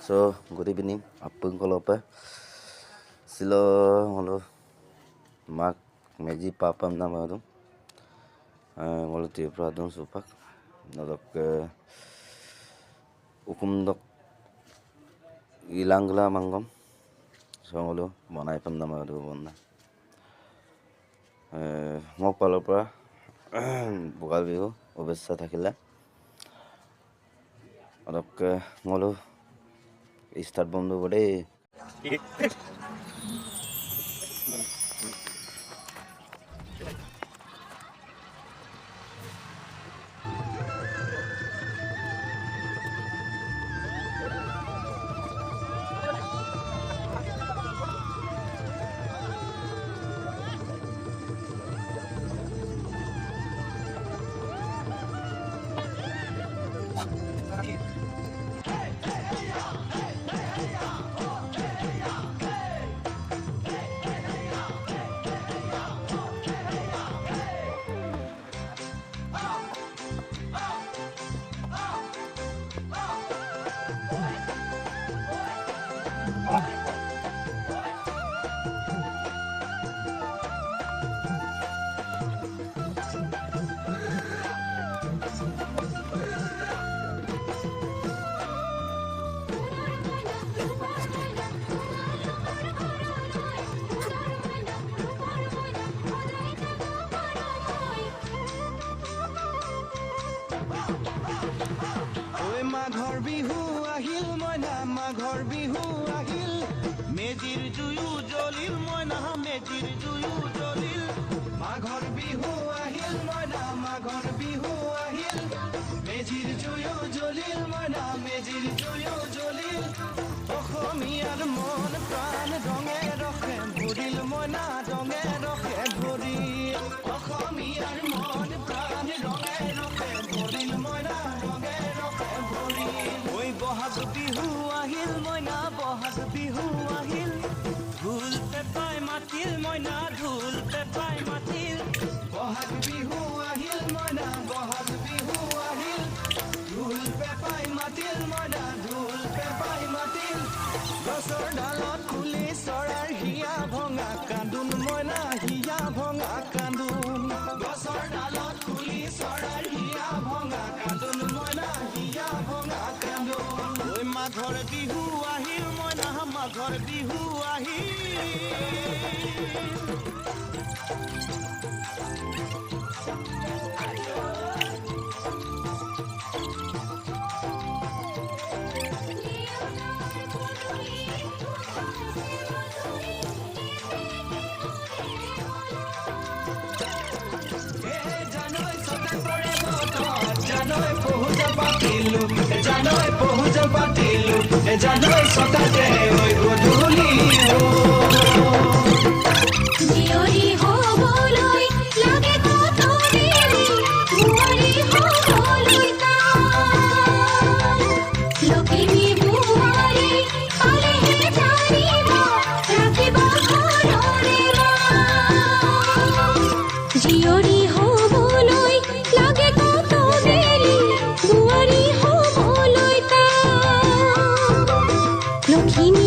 So, good evening. Apung kolopa. Silo ngolo mak meji papam nama tu. Ngolo tiap pradon supak. Nalok ukum dok ilangla mangom. So ngolo monai pam nama tu bonna. Ngok kolopa bukal bihu obesa thakila. Nalok ngolo start বন্ধ করে মাঘৰ বিহু আহিল মইনা মাঘৰ বিহু আহিল মেজিৰ জুয়ো জ্বলিল মইনা মেজিৰ জুয়ো জ্বলিল মাঘৰ বিহু আহিল মইনা মাঘৰ বিহু আহিল মেজিৰ জুয়ো জ্বলিল মইনা মেজিৰ জুয়ো জ্বলিল অসমীয়াৰ মন প্ৰাণ ৰঙে ৰখে ভৰিল মইনা ৰঙে ৰখে ভৰিল অসমীয়াৰ মন প্ৰাণ ৰঙে ৰখে ভৰিল মইনা ৰঙে ৰখে ঐ বহাগ বিহু আহিল মইনা বহাগ বিহু আহিল ঢোল পেপাই মাতিল মইনা ঢোল পেপাই মাতিল বহাগ বিহু আহিল মইনা বহাগ বিহু আহিল ঢোল পেপাই মাতিল মইনা ঢোল পেপাই মাতিল গছৰ ডালত কুলি চৰাইৰ হিয়া ভঙা কান্দোন মইনা হিয়া ভঙা কান্দোন গছৰ ডালত কুলি চৰাইৰ হিয়া ভঙা কান্দোন মইনা হিয়া ভঙা মাঘৰ বিহু আহিল মইনা মাঘৰ বিহু আহিল জানৈ পহুজ পাতিলো জানৈ সতাতে ঐ গধূলি জিয়ৰি হবলৈ লাগে কত দেৰি বুঢ়ী হবলৈ লখিমী বুঢ়ী পালেহে জানিব ৰাখিব ঘৰৰে জিয়ৰি হবলৈ লাগে কত দেৰি বুঢ়ী লখিমী